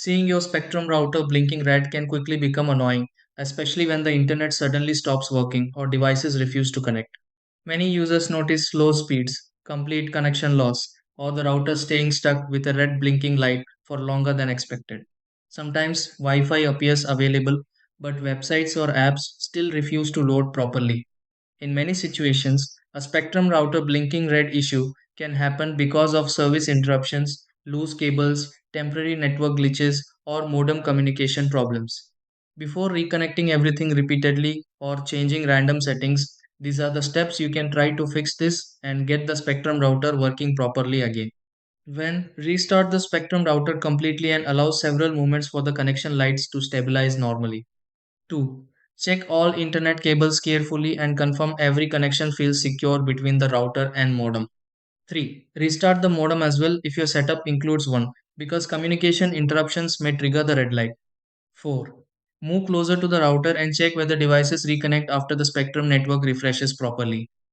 Seeing your Spectrum router blinking red can quickly become annoying, especially when the internet suddenly stops working or devices refuse to connect. Many users notice slow speeds, complete connection loss, or the router staying stuck with a red blinking light for longer than expected. Sometimes Wi Fi appears available, but websites or apps still refuse to load properly. In many situations, a Spectrum router blinking red issue can happen because of service interruptions, loose cables, temporary network glitches, or modem communication problems. Before reconnecting everything repeatedly or changing random settings, these are the steps you can try to fix this and get the Spectrum router working properly again. When restart the Spectrum router completely and allow several moments for the connection lights to stabilize normally. 2. Check all internet cables carefully and confirm every connection feels secure between the router and modem. 3. Restart the modem as well if your setup includes one, because communication interruptions may trigger the red light. 4. Move closer to the router and check whether devices reconnect after the Spectrum network refreshes properly.